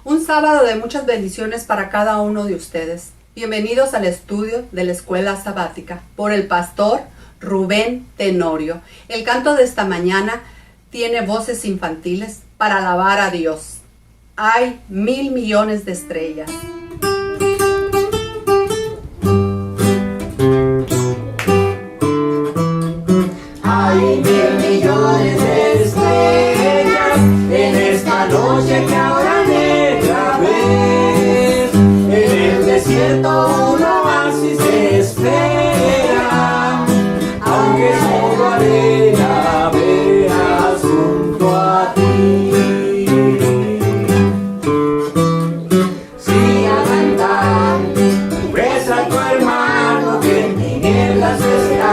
Un sábado de muchas bendiciones para cada uno de ustedes. Bienvenidos al estudio de la Escuela Sabática por el pastor Rubén Tenorio. El canto de esta mañana tiene voces infantiles para alabar a Dios. Hay 1,000 millones de estrellas. Hay 1,000 millones de estrellas en esta noche que ahora negra ves. En el desierto un oasis te espera, aunque solo arena veas junto a ti. Sigue a cantar, besa a tu hermano que en tinieblas está.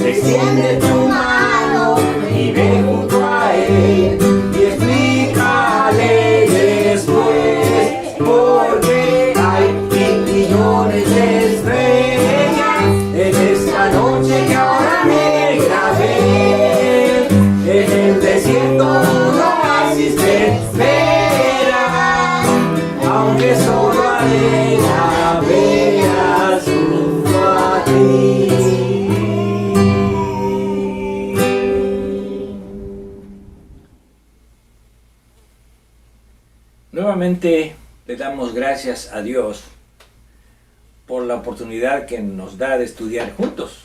Extiende tu mano y ve junto a él y explícale después, porque hay 1,000 millones de estrellas en esta noche que ahora negra ves. En el desierto un oasis te espera, aunque solo arena veas junto a ti. Nuevamente le damos gracias a Dios por la oportunidad que nos da de estudiar juntos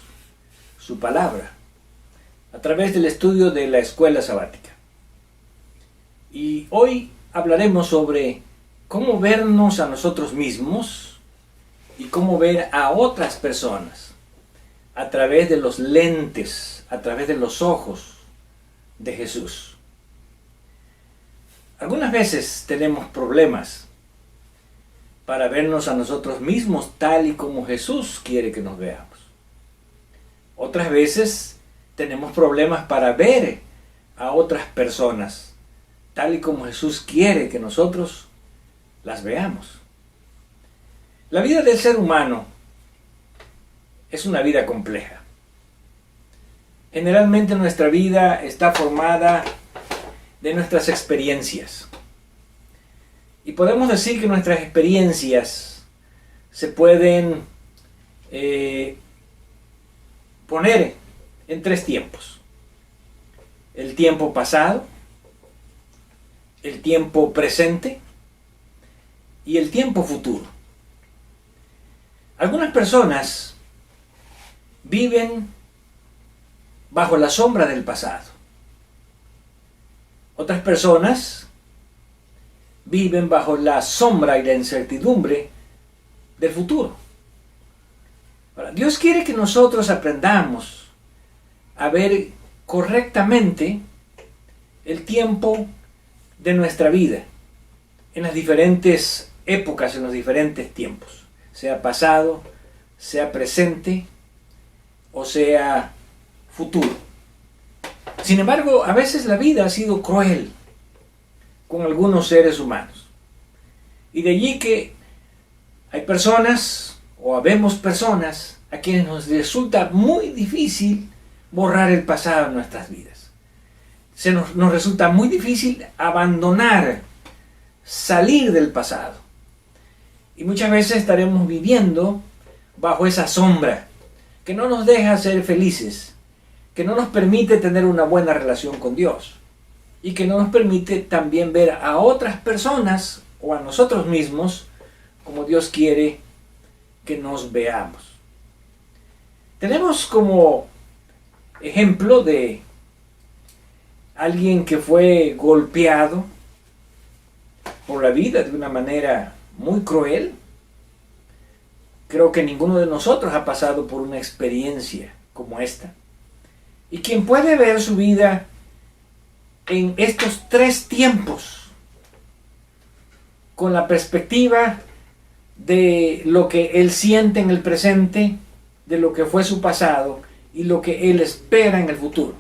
su palabra a través del estudio de la Escuela Sabática. Y hoy hablaremos sobre cómo vernos a nosotros mismos y cómo ver a otras personas a través de los lentes, a través de los ojos de Jesús. Algunas veces tenemos problemas para vernos a nosotros mismos tal y como Jesús quiere que nos veamos. Otras veces tenemos problemas para ver a otras personas tal y como Jesús quiere que nosotros las veamos. La vida del ser humano es una vida compleja. Generalmente nuestra vida está formada de nuestras experiencias. Y podemos decir que nuestras experiencias se pueden poner en 3 tiempos. El tiempo pasado, el tiempo presente y el tiempo futuro. Algunas personas viven bajo la sombra del pasado. Otras personas viven bajo la sombra y la incertidumbre del futuro. Ahora, Dios quiere que nosotros aprendamos a ver correctamente el tiempo de nuestra vida en las diferentes épocas, en los diferentes tiempos, sea pasado, sea presente o sea futuro. Sin embargo, a veces la vida ha sido cruel con algunos seres humanos. Y de allí que hay personas, o habemos personas, a quienes nos resulta muy difícil borrar el pasado en nuestras vidas. Nos resulta muy difícil abandonar, salir del pasado. Y muchas veces estaremos viviendo bajo esa sombra que no nos deja ser felices, que no nos permite tener una buena relación con Dios y que no nos permite también ver a otras personas o a nosotros mismos como Dios quiere que nos veamos. Tenemos como ejemplo de alguien que fue golpeado por la vida de una manera muy cruel. Creo que ninguno de nosotros ha pasado por una experiencia como esta. Y quien puede ver su vida en estos 3 tiempos, con la perspectiva de lo que él siente en el presente, de lo que fue su pasado y lo que él espera en el futuro.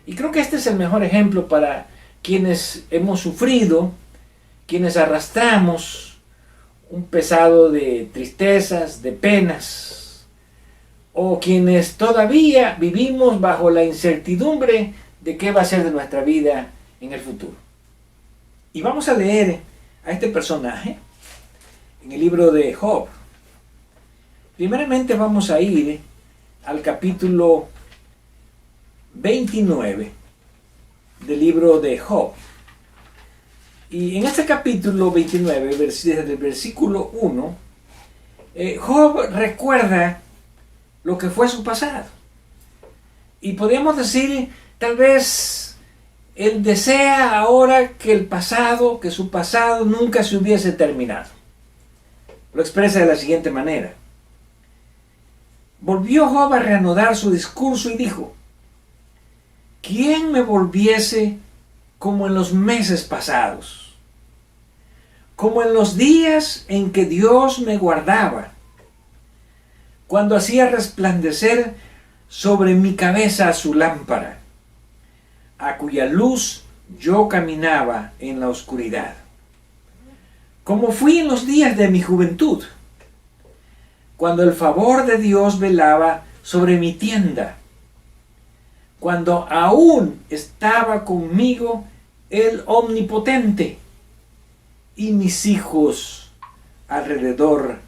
Y creo que este es el mejor ejemplo para quienes hemos sufrido, quienes arrastramos un pesado de tristezas, de penas, o quienes todavía vivimos bajo la incertidumbre de qué va a ser de nuestra vida en el futuro. Y vamos a leer a este personaje en el libro de Job. Primeramente vamos a ir al capítulo 29 del libro de Job. Y en este capítulo 29, desde el versículo 1, Job recuerda lo que fue su pasado. Y podemos decir, tal vez, él desea ahora que su pasado nunca se hubiese terminado. Lo expresa de la siguiente manera. Volvió Job a reanudar su discurso y dijo: ¿quién me volviese como en los meses pasados? Como en los días en que Dios me guardaba, cuando hacía resplandecer sobre mi cabeza su lámpara, a cuya luz yo caminaba en la oscuridad. Como fui en los días de mi juventud, cuando el favor de Dios velaba sobre mi tienda, cuando aún estaba conmigo el Omnipotente y mis hijos alrededor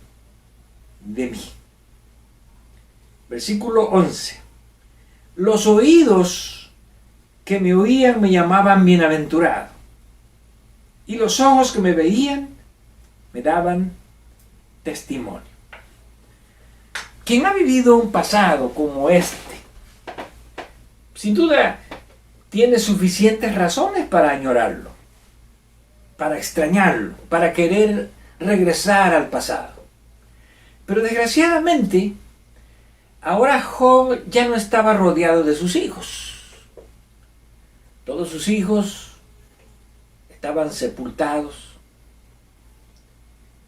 de mí. Versículo 11. Los oídos que me oían me llamaban bienaventurado, y los ojos que me veían me daban testimonio. Quien ha vivido un pasado como este, sin duda tiene suficientes razones para añorarlo, para extrañarlo, para querer regresar al pasado. Pero desgraciadamente, ahora Job ya no estaba rodeado de sus hijos. Todos sus hijos estaban sepultados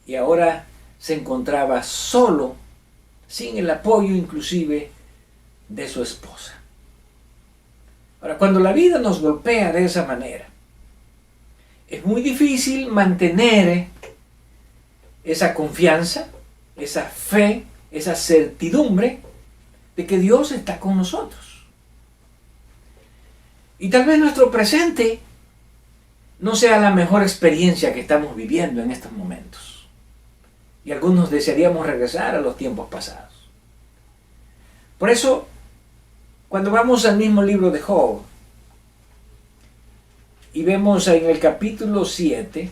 y ahora se encontraba solo, sin el apoyo inclusive de su esposa. Ahora, cuando la vida nos golpea de esa manera, es muy difícil mantener esa confianza, esa fe, esa certidumbre de que Dios está con nosotros. Y tal vez nuestro presente no sea la mejor experiencia que estamos viviendo en estos momentos. Y algunos desearíamos regresar a los tiempos pasados. Por eso, cuando vamos al mismo libro de Job y vemos en el capítulo 7,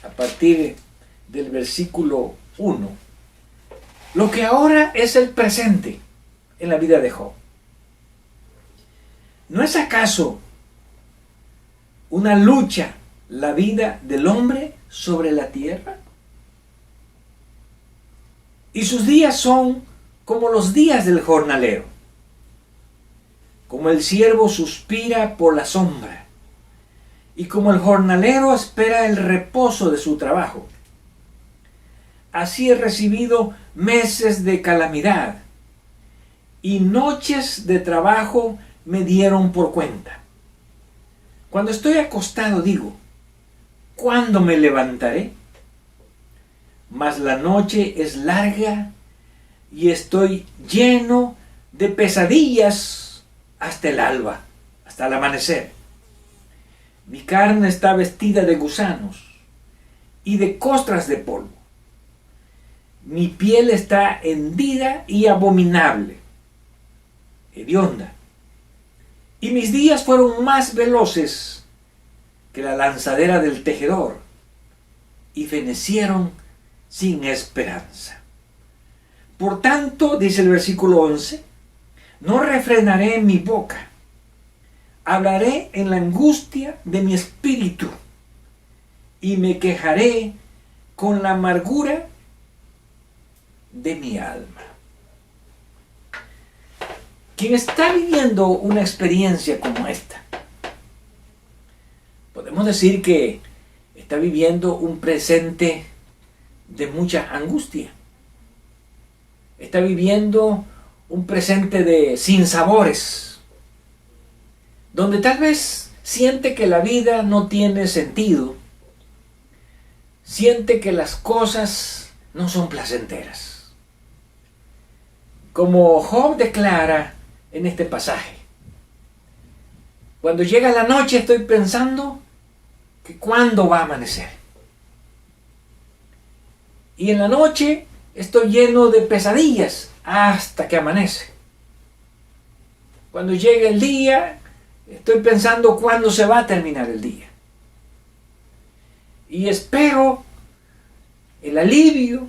a partir del versículo 1, lo que ahora es el presente en la vida de Job. ¿No es acaso una lucha la vida del hombre sobre la tierra? Y sus días son como los días del jornalero, como el siervo suspira por la sombra, y como el jornalero espera el reposo de su trabajo. Así he recibido meses de calamidad, y noches de trabajo me dieron por cuenta. Cuando estoy acostado digo, ¿cuándo me levantaré? Mas la noche es larga y estoy lleno de pesadillas hasta el alba, hasta el amanecer. Mi carne está vestida de gusanos y de costras de polvo. Mi piel está hendida y abominable, hedionda. Y mis días fueron más veloces que la lanzadera del tejedor, y fenecieron sin esperanza. Por tanto, dice el versículo 11, no refrenaré mi boca, hablaré en la angustia de mi espíritu, y me quejaré con la amargura de mi alma. Quien está viviendo una experiencia como esta, podemos decir que está viviendo un presente de mucha angustia. Está viviendo un presente de sinsabores, donde tal vez siente que la vida no tiene sentido, siente que las cosas no son placenteras. Como Job declara en este pasaje, cuando llega la noche estoy pensando que cuándo va a amanecer. Y en la noche estoy lleno de pesadillas hasta que amanece. Cuando llega el día, estoy pensando cuándo se va a terminar el día. Y espero el alivio,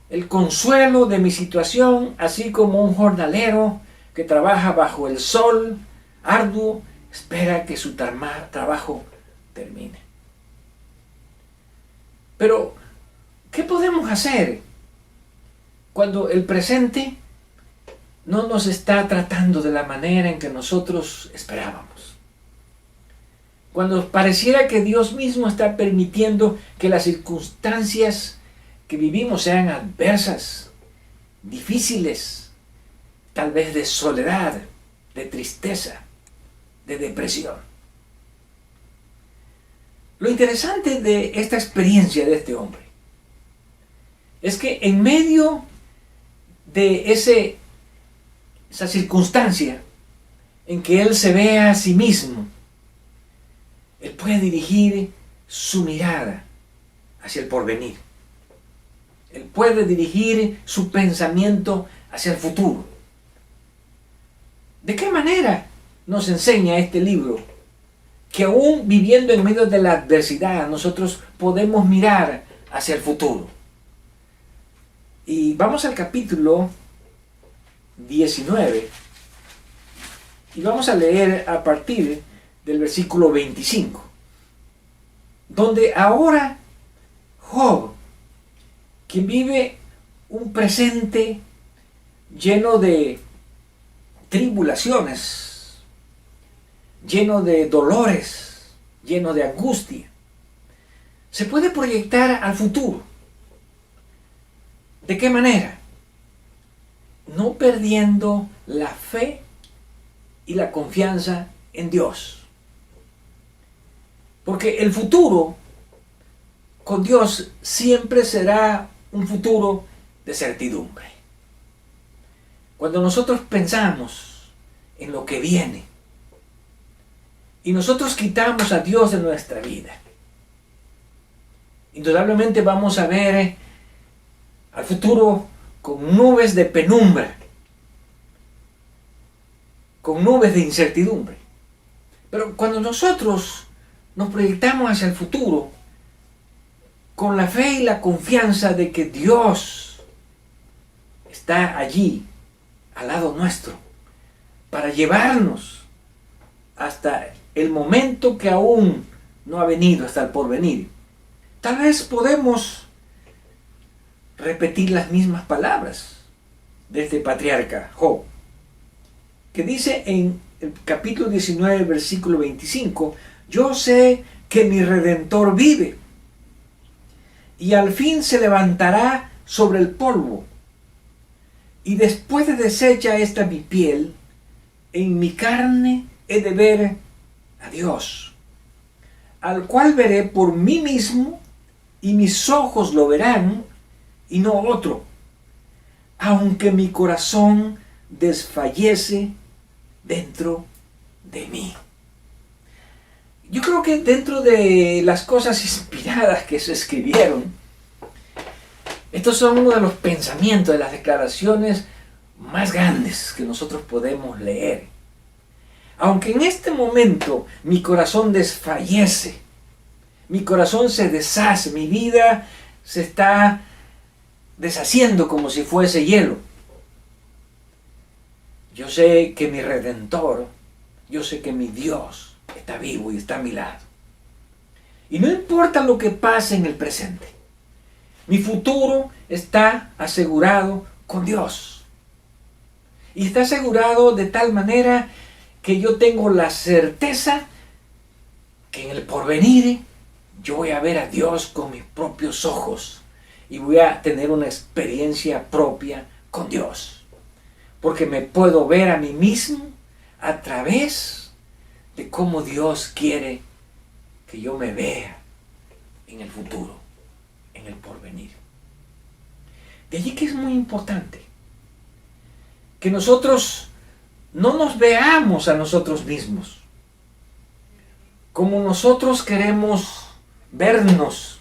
el consuelo de mi situación, así como un jornalero que trabaja bajo el sol arduo, espera que su trabajo termine. Pero, ¿qué podemos hacer cuando el presente no nos está tratando de la manera en que nosotros esperábamos? Cuando pareciera que Dios mismo está permitiendo que las circunstancias que vivimos sean adversas, difíciles, tal vez de soledad, de tristeza, de depresión. Lo interesante de esta experiencia de este hombre es que en medio de esa circunstancia en que él se ve a sí mismo, él puede dirigir su mirada hacia el porvenir. Él puede dirigir su pensamiento hacia el futuro. ¿De qué manera nos enseña este libro que aún viviendo en medio de la adversidad nosotros podemos mirar hacia el futuro? Y vamos al capítulo 19 y vamos a leer a partir del versículo 25, donde ahora Job, quien vive un presente lleno de tribulaciones, lleno de dolores, lleno de angustia, se puede proyectar al futuro. ¿De qué manera? No perdiendo la fe y la confianza en Dios. Porque el futuro con Dios siempre será un futuro de certidumbre. Cuando nosotros pensamos en lo que viene y nosotros quitamos a Dios de nuestra vida, indudablemente vamos a ver al futuro con nubes de penumbra, con nubes de incertidumbre. Pero cuando nosotros nos proyectamos hacia el futuro con la fe y la confianza de que Dios está allí al lado nuestro para llevarnos hasta el momento que aún no ha venido, hasta el porvenir, tal vez podemos repetir las mismas palabras de este patriarca Job, que dice en el capítulo 19, versículo 25: yo sé que mi Redentor vive y al fin se levantará sobre el polvo, y después de deshecha esta mi piel, en mi carne he de ver a Dios, al cual veré por mí mismo, y mis ojos lo verán, y no otro, aunque mi corazón desfallece dentro de mí. Yo creo que dentro de las cosas inspiradas que se escribieron, estos son uno de los pensamientos, de las declaraciones más grandes que nosotros podemos leer. Aunque en este momento mi corazón desfallece, mi corazón se deshace, mi vida se está deshaciendo como si fuese hielo, yo sé que mi Redentor, yo sé que mi Dios está vivo y está a mi lado. Y no importa lo que pase en el presente, mi futuro está asegurado con Dios. Y está asegurado de tal manera que yo tengo la certeza que en el porvenir yo voy a ver a Dios con mis propios ojos y voy a tener una experiencia propia con Dios. Porque me puedo ver a mí mismo a través de cómo Dios quiere que yo me vea en el futuro, en el porvenir. De allí que es muy importante que nosotros no nos veamos a nosotros mismos como nosotros queremos vernos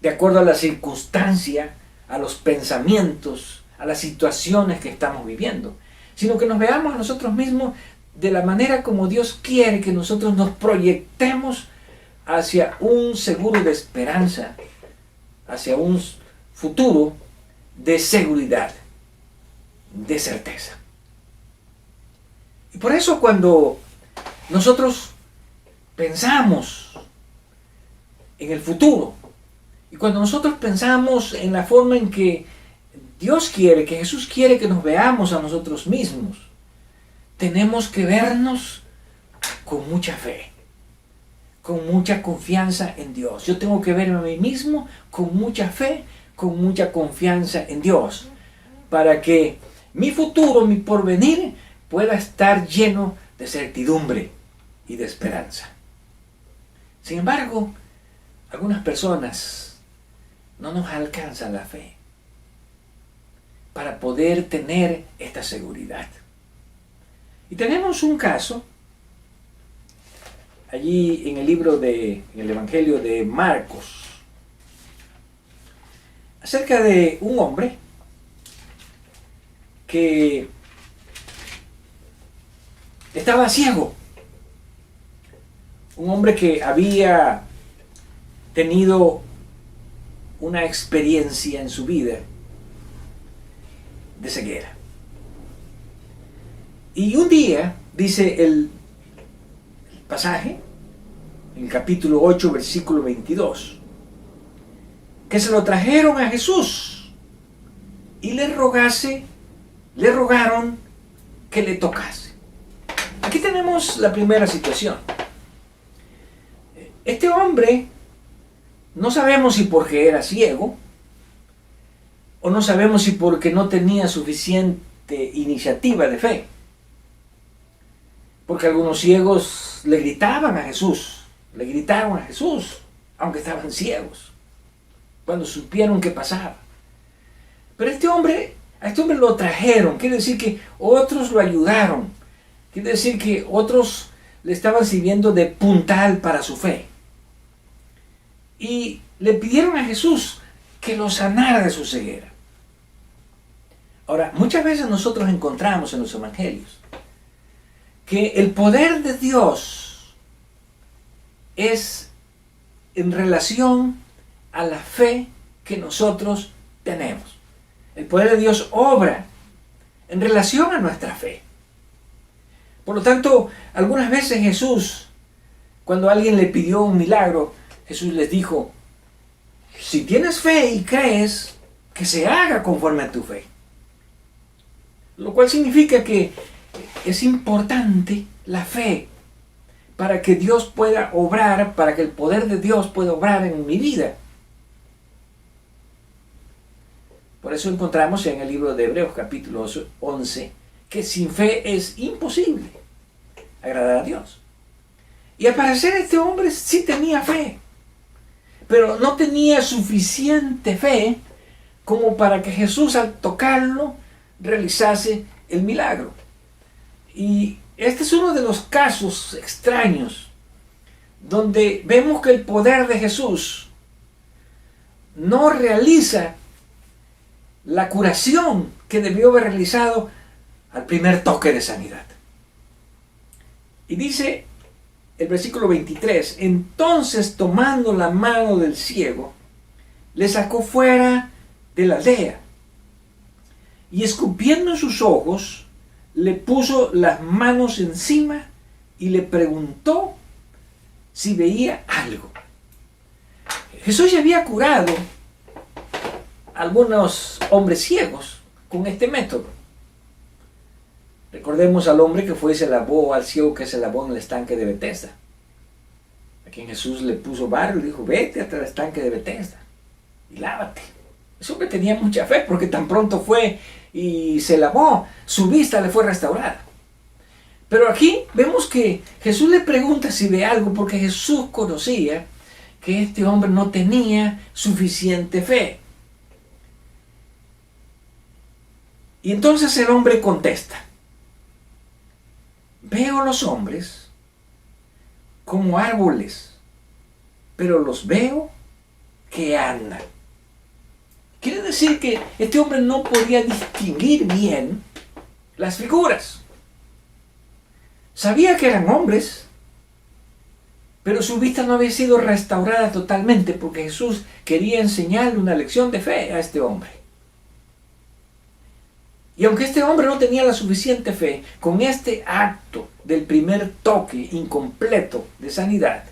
de acuerdo a la circunstancia, a los pensamientos, a las situaciones que estamos viviendo, sino que nos veamos a nosotros mismos de la manera como Dios quiere que nosotros nos proyectemos hacia un seguro de esperanza, hacia un futuro de seguridad, de certeza. Y por eso cuando nosotros pensamos en el futuro, y cuando nosotros pensamos en la forma en que Dios quiere, que Jesús quiere que nos veamos a nosotros mismos, tenemos que vernos con mucha fe, con mucha confianza en Dios. Yo tengo que verme a mí mismo con mucha fe, con mucha confianza en Dios, para que mi futuro, mi porvenir, pueda estar lleno de certidumbre y de esperanza. Sin embargo, algunas personas no nos alcanzan la fe para poder tener esta seguridad. Y tenemos un caso allí en en el Evangelio de Marcos, acerca de un hombre que estaba ciego. Un hombre que había tenido una experiencia en su vida de ceguera. Y un día, dice el pasaje, en el capítulo 8, versículo 22, que se lo trajeron a Jesús y le rogaron que le tocase. Aquí tenemos la primera situación. Este hombre, no sabemos si porque era ciego, o no sabemos si porque no tenía suficiente iniciativa de fe. Porque algunos ciegos le gritaban a Jesús, le gritaron a Jesús, aunque estaban ciegos, cuando supieron qué pasaba. Pero a este hombre lo trajeron, quiere decir que otros lo ayudaron, quiere decir que otros le estaban sirviendo de puntal para su fe. Y le pidieron a Jesús que lo sanara de su ceguera. Ahora, muchas veces nosotros encontramos en los evangelios que el poder de Dios es en relación a la fe que nosotros tenemos. El poder de Dios obra en relación a nuestra fe. Por lo tanto, algunas veces Jesús, cuando alguien le pidió un milagro, Jesús les dijo, si tienes fe y crees, que se haga conforme a tu fe. Lo cual significa que es importante la fe para que Dios pueda obrar, para que el poder de Dios pueda obrar en mi vida. Por eso encontramos en el libro de Hebreos capítulo 11 que sin fe es imposible agradar a Dios. Y al parecer este hombre sí tenía fe, pero no tenía suficiente fe como para que Jesús al tocarlo realizase el milagro. Y este es uno de los casos extraños donde vemos que el poder de Jesús no realiza la curación que debió haber realizado al primer toque de sanidad. Y dice el versículo 23, entonces tomando la mano del ciego, le sacó fuera de la aldea y escupiendo en sus ojos, le puso las manos encima y le preguntó si veía algo. Jesús ya había curado a algunos hombres ciegos con este método. Recordemos al hombre que fue y se lavó, al ciego que se lavó en el estanque de Betesda, a quien Jesús le puso barro y le dijo, vete hasta el estanque de Betesda y lávate. Ese hombre tenía mucha fe porque tan pronto fue y se lavó, su vista le fue restaurada. Pero aquí vemos que Jesús le pregunta si ve algo porque Jesús conocía que este hombre no tenía suficiente fe. Y entonces el hombre contesta, veo los hombres, como árboles, pero los veo que andan. Quiere decir que este hombre no podía distinguir bien las figuras. Sabía que eran hombres, pero su vista no había sido restaurada totalmente porque Jesús quería enseñarle una lección de fe a este hombre. Y aunque este hombre no tenía la suficiente fe, con este acto del primer toque incompleto de sanidad,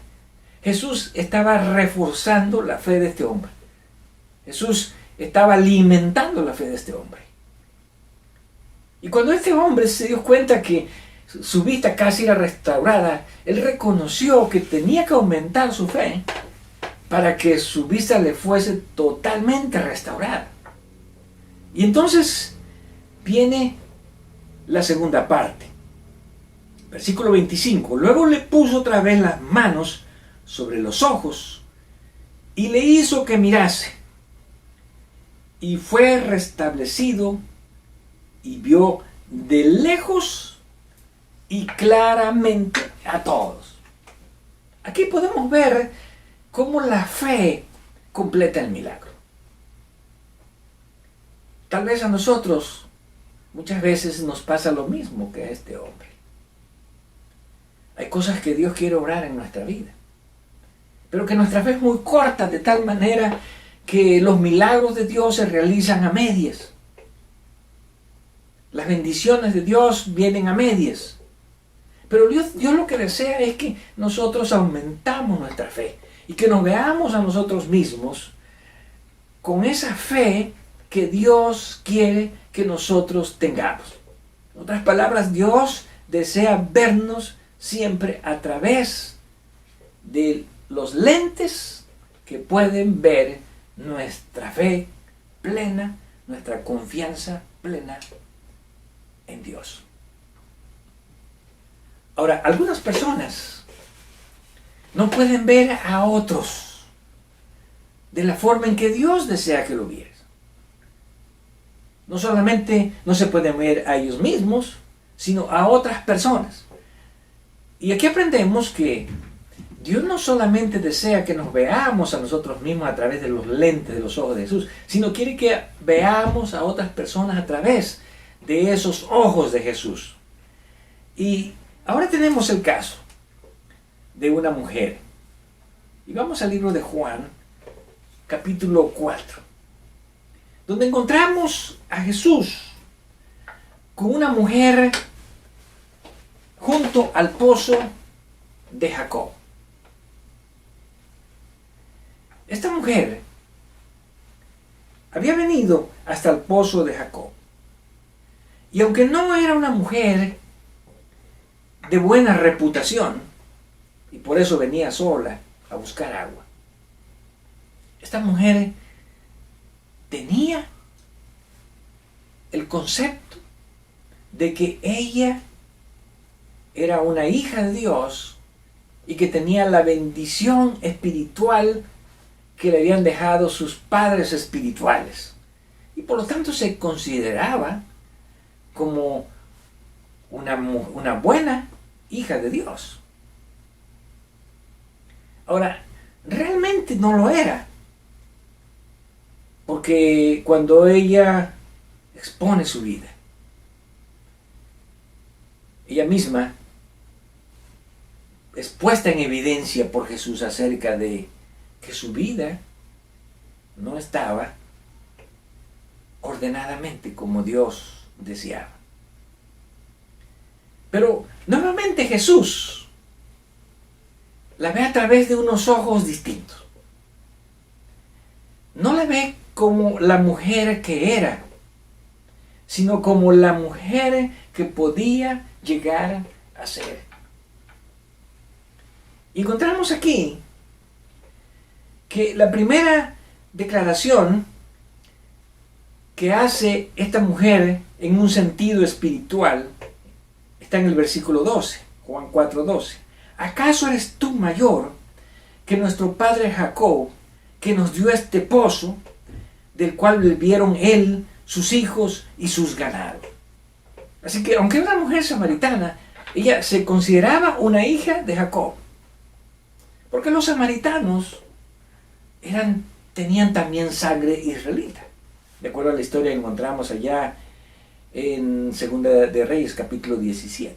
Jesús estaba reforzando la fe de este hombre. Jesús estaba alimentando la fe de este hombre. Y cuando este hombre se dio cuenta que su vista casi era restaurada, él reconoció que tenía que aumentar su fe para que su vista le fuese totalmente restaurada. Y entonces viene la segunda parte. Versículo 25. Luego le puso otra vez las manos sobre los ojos y le hizo que mirase. Y fue restablecido y vio de lejos y claramente a todos. Aquí podemos ver cómo la fe completa el milagro. Tal vez a nosotros muchas veces nos pasa lo mismo que a este hombre. Hay cosas que Dios quiere obrar en nuestra vida, pero que nuestra fe es muy corta, de tal manera que los milagros de Dios se realizan a medias. Las bendiciones de Dios vienen a medias. Pero Dios lo que desea es que nosotros aumentamos nuestra fe y que nos veamos a nosotros mismos con esa fe que Dios quiere que nosotros tengamos. En otras palabras, Dios desea vernos siempre a través de los lentes que pueden ver nuestra fe plena, nuestra confianza plena en Dios. Ahora, algunas personas no pueden ver a otros de la forma en que Dios desea que lo vieran. No solamente no se pueden ver a ellos mismos, sino a otras personas. Y aquí aprendemos que Dios no solamente desea que nos veamos a nosotros mismos a través de los lentes de los ojos de Jesús, sino quiere que veamos a otras personas a través de esos ojos de Jesús. Y ahora tenemos el caso de una mujer. Y vamos al libro de Juan, capítulo 4, donde encontramos a Jesús con una mujer junto al pozo de Jacob. Esta mujer había venido hasta el pozo de Jacob. Y aunque no era una mujer de buena reputación, y por eso venía sola a buscar agua, esta mujer tenía el concepto de que ella era una hija de Dios y que tenía la bendición espiritual que le habían dejado sus padres espirituales. Y por lo tanto se consideraba como una buena hija de Dios. Ahora, realmente no lo era. Porque cuando ella expone su vida, ella misma es puesta en evidencia por Jesús acerca de que su vida no estaba ordenadamente como Dios deseaba. Pero nuevamente Jesús la ve a través de unos ojos distintos. No la ve como la mujer que era, sino como la mujer que podía llegar a ser. Y encontramos aquí que la primera declaración que hace esta mujer en un sentido espiritual está en el versículo 12, Juan 4:12. ¿Acaso eres tú mayor que nuestro padre Jacob, que nos dio este pozo, del cual bebieron él, sus hijos y sus ganados? Así que, aunque era una mujer samaritana, ella se consideraba una hija de Jacob. Porque los samaritanos tenían también sangre israelita. De acuerdo a la historia que encontramos allá en Segunda de Reyes, capítulo 17.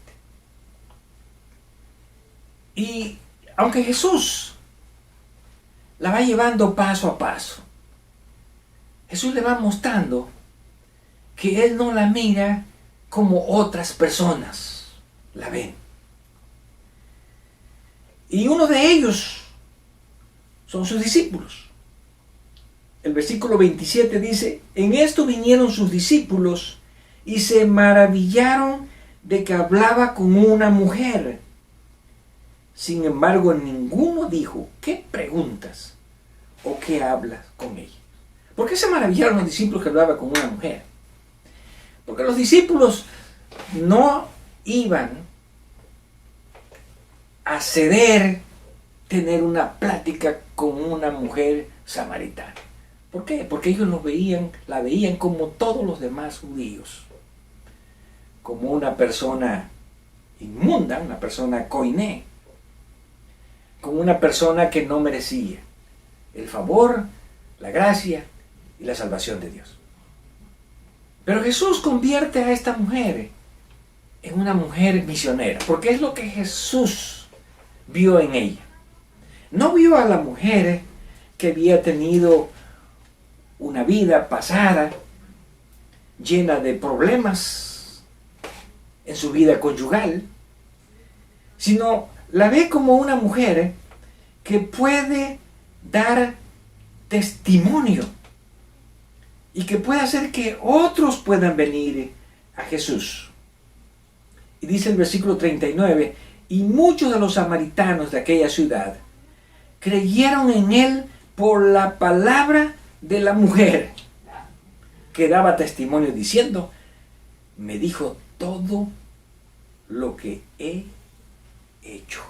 Y aunque Jesús la va llevando paso a paso, Jesús le va mostrando que Él no la mira como otras personas la ven. Y uno de ellos son sus discípulos. El versículo 27 dice: en esto vinieron sus discípulos y se maravillaron de que hablaba con una mujer. Sin embargo, ninguno dijo: ¿qué preguntas o qué hablas con ella? ¿Por qué se maravillaron los discípulos que hablaba con una mujer? Porque los discípulos no iban a ceder tener una plática con una mujer samaritana. ¿Por qué? Porque ellos la veían como todos los demás judíos, como una persona inmunda, una persona koiné, como una persona que no merecía el favor, la gracia y la salvación de Dios. Pero Jesús convierte a esta mujer en una mujer misionera, porque es lo que Jesús vio en ella. No vio a la mujer que había tenido una vida pasada llena de problemas en su vida conyugal, sino la ve como una mujer que puede dar testimonio y que puede hacer que otros puedan venir a Jesús. Y dice el versículo 39, y muchos de los samaritanos de aquella ciudad creyeron en él por la palabra de la mujer, que daba testimonio diciendo: me dijo todo lo que he hecho.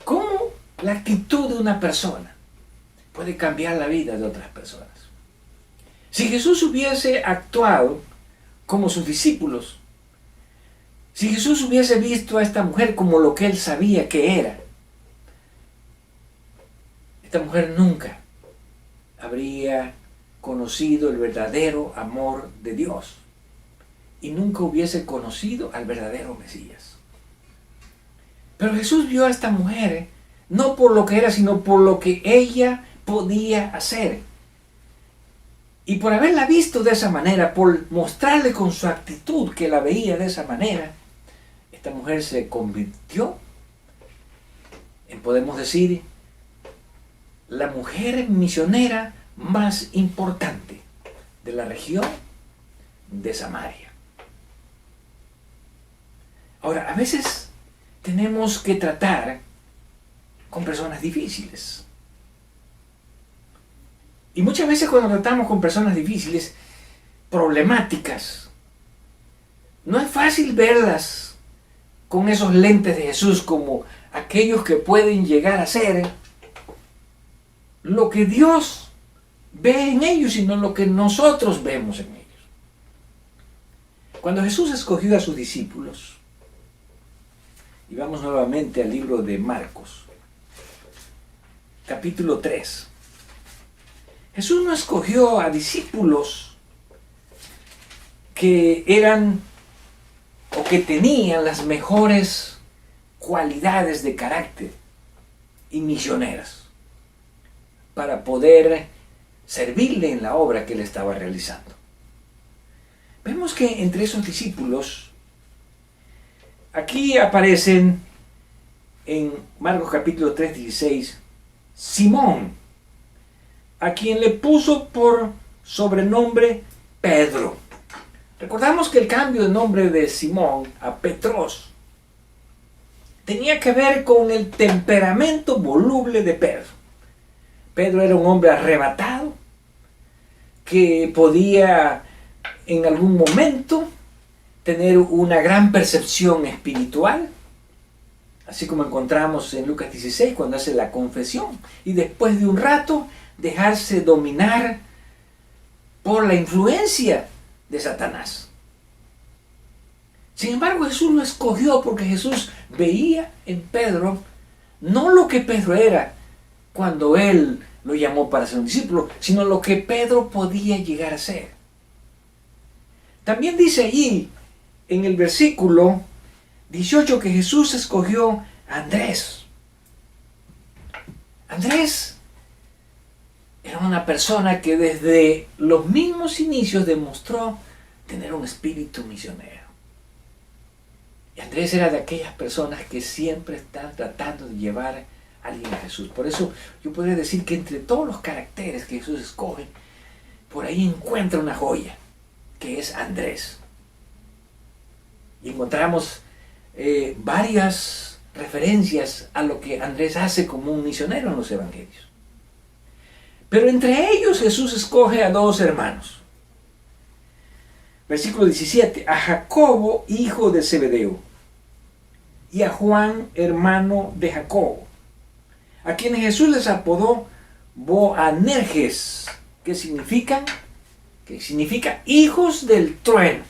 ¿Cómo la actitud de una persona puede cambiar la vida de otras personas? Si Jesús hubiese actuado como sus discípulos, si Jesús hubiese visto a esta mujer como lo que él sabía que era, esta mujer nunca habría conocido el verdadero amor de Dios y nunca hubiese conocido al verdadero Mesías. Pero Jesús vio a esta mujer no por lo que era, sino por lo que ella podía hacer. Y por haberla visto de esa manera, por mostrarle con su actitud que la veía de esa manera, esta mujer se convirtió en, podemos decir, la mujer misionera más importante de la región de Samaria. Ahora, a veces tenemos que tratar con personas difíciles. Y muchas veces cuando tratamos con personas difíciles, problemáticas, no es fácil verlas con esos lentes de Jesús como aquellos que pueden llegar a ser lo que Dios ve en ellos, sino lo que nosotros vemos en ellos. Cuando Jesús escogió a sus discípulos, y vamos nuevamente al libro de Marcos, capítulo 3. Jesús no escogió a discípulos que eran o que tenían las mejores cualidades de carácter y misioneras para poder servirle en la obra que él estaba realizando. Vemos que entre esos discípulos, aquí aparecen en Marcos capítulo 3, 16, Simón, a quien le puso por sobrenombre Pedro. Recordamos que el cambio de nombre de Simón a Petros tenía que ver con el temperamento voluble de Pedro. Pedro era un hombre arrebatado que podía en algún momento tener una gran percepción espiritual, así como encontramos en Lucas 16 cuando hace la confesión, y después de un rato dejarse dominar por la influencia de Satanás. Sin embargo, Jesús lo escogió porque Jesús veía en Pedro no lo que Pedro era cuando él lo llamó para ser un discípulo, sino lo que Pedro podía llegar a ser. También dice allí en el versículo 18 que Jesús escogió a Andrés. Andrés era una persona que desde los mismos inicios demostró tener un espíritu misionero. Y Andrés era de aquellas personas que siempre están tratando de llevar a alguien a Jesús. Por eso yo podría decir que entre todos los caracteres que Jesús escoge, por ahí encuentra una joya, que es Andrés. Y encontramos varias referencias a lo que Andrés hace como un misionero en los evangelios. Pero entre ellos Jesús escoge a dos hermanos. Versículo 17, a Jacobo, hijo de Zebedeo, y a Juan, hermano de Jacobo, a quienes Jesús les apodó Boanerges, que significa hijos del trueno.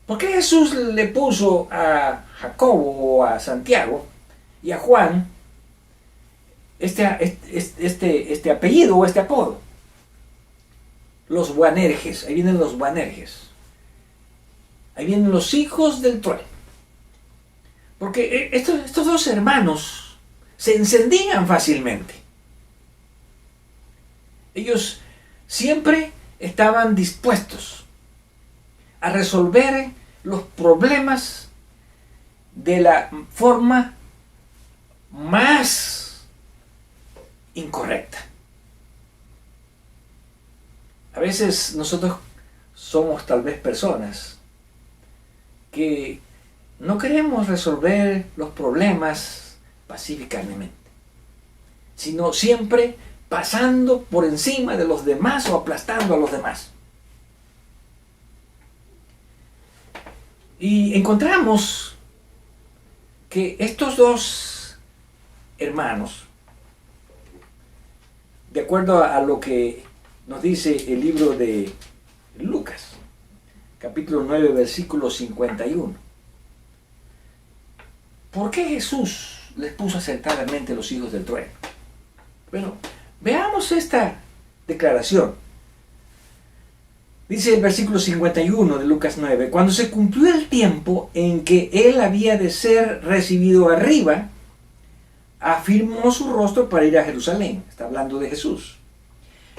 ¿Por qué Jesús le puso a Jacobo o a Santiago y a Juan este apellido o este apodo? Los Boanerges, ahí vienen los Boanerges. Ahí vienen los hijos del trueno. Porque estos dos hermanos se encendían fácilmente. Ellos siempre estaban dispuestos a resolver los problemas de la forma más incorrecta. A veces nosotros somos tal vez personas que no queremos resolver los problemas pacíficamente, sino siempre pasando por encima de los demás o aplastando a los demás. Y encontramos que estos dos hermanos, de acuerdo a lo que nos dice el libro de Lucas, capítulo 9, versículo 51. ¿Por qué Jesús les puso acertadamente los hijos del trueno? Bueno, veamos esta declaración. Dice el versículo 51 de Lucas 9, cuando se cumplió el tiempo en que él había de ser recibido arriba, afirmó su rostro para ir a Jerusalén. Está hablando de Jesús.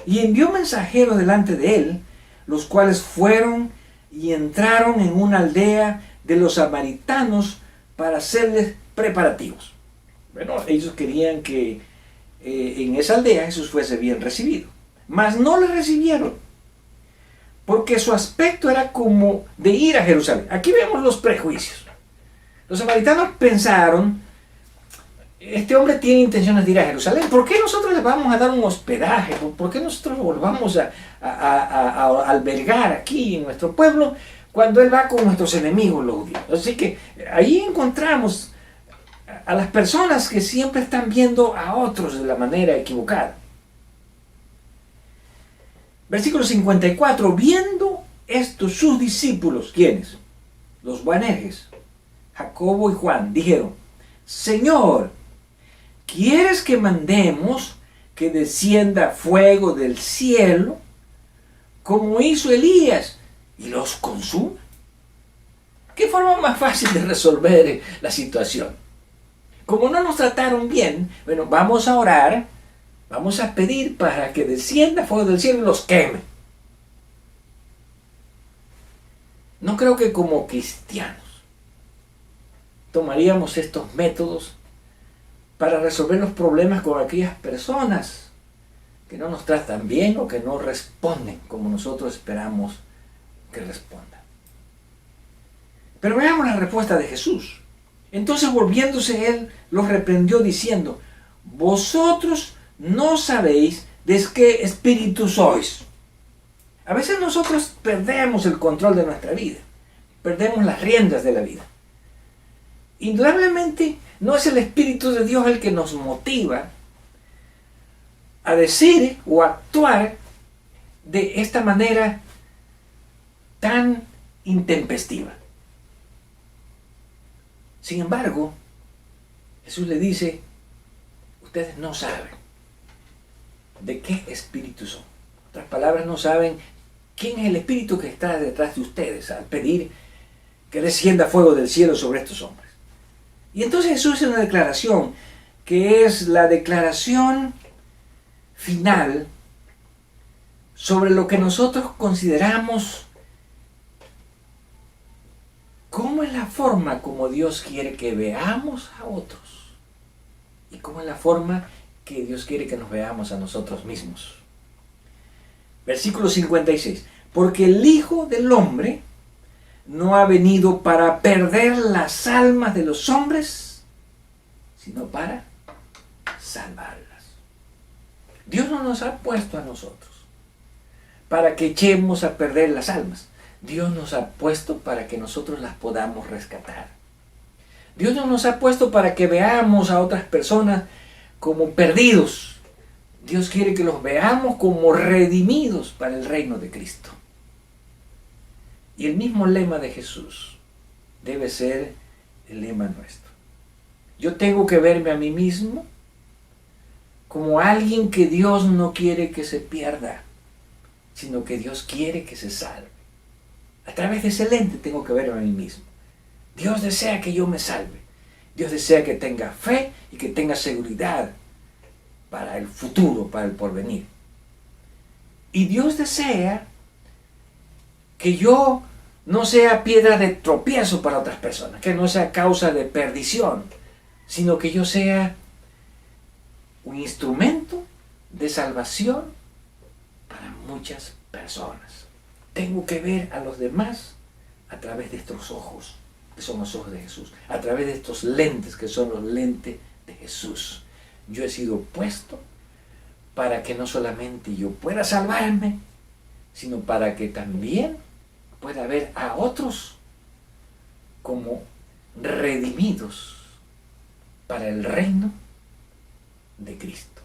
Y envió mensajeros delante de él, los cuales fueron y entraron en una aldea de los samaritanos para hacerles preparativos. Bueno, ellos querían que en esa aldea Jesús fuese bien recibido. Mas no le recibieron, porque su aspecto era como de ir a Jerusalén. Aquí vemos los prejuicios. Los samaritanos pensaron, este hombre tiene intenciones de ir a Jerusalén, ¿por qué nosotros le vamos a dar un hospedaje? ¿Por qué nosotros lo vamos a albergar aquí en nuestro pueblo cuando él va con nuestros enemigos los judíos? Así que ahí encontramos a las personas que siempre están viendo a otros de la manera equivocada. Versículo 54, viendo estos sus discípulos, ¿quiénes? Los Boanerges, Jacobo y Juan, dijeron, Señor, ¿quieres que mandemos que descienda fuego del cielo, como hizo Elías, y los consuma? ¿Qué forma más fácil de resolver la situación? Como no nos trataron bien, bueno, vamos a orar, vamos a pedir para que descienda fuego del cielo y los queme. No creo que como cristianos tomaríamos estos métodos para resolver los problemas con aquellas personas que no nos tratan bien o que no responden como nosotros esperamos que respondan. Pero veamos la respuesta de Jesús. Entonces, volviéndose él, los reprendió diciendo, vosotros no sabéis de qué espíritu sois. A veces nosotros perdemos el control de nuestra vida, perdemos las riendas de la vida. Indudablemente no es el Espíritu de Dios el que nos motiva a decir o actuar de esta manera tan intempestiva. Sin embargo, Jesús le dice, ustedes no saben de qué espíritu son. En otras palabras, no saben quién es el espíritu que está detrás de ustedes al pedir que descienda fuego del cielo sobre estos hombres. Y entonces Jesús hace una declaración que es la declaración final sobre lo que nosotros consideramos cómo es la forma como Dios quiere que veamos a otros y cómo es la forma que Dios quiere que nos veamos a nosotros mismos. Versículo 56. Porque el Hijo del Hombre no ha venido para perder las almas de los hombres, sino para salvarlas. Dios no nos ha puesto a nosotros para que echemos a perder las almas. Dios nos ha puesto para que nosotros las podamos rescatar. Dios no nos ha puesto para que veamos a otras personas como perdidos. Dios quiere que los veamos como redimidos para el reino de Cristo. Y el mismo lema de Jesús debe ser el lema nuestro. Yo tengo que verme a mí mismo como alguien que Dios no quiere que se pierda, sino que Dios quiere que se salve. A través de ese lente tengo que verme a mí mismo. Dios desea que yo me salve. Dios desea que tenga fe y que tenga seguridad para el futuro, para el porvenir. Y Dios desea que yo no sea piedra de tropiezo para otras personas, que no sea causa de perdición, sino que yo sea un instrumento de salvación para muchas personas. Tengo que ver a los demás a través de estos ojos, que son los ojos de Jesús, a través de estos lentes, que son los lentes de Jesús. Yo he sido puesto para que no solamente yo pueda salvarme, sino para que también pueda ver a otros como redimidos para el reino de Cristo.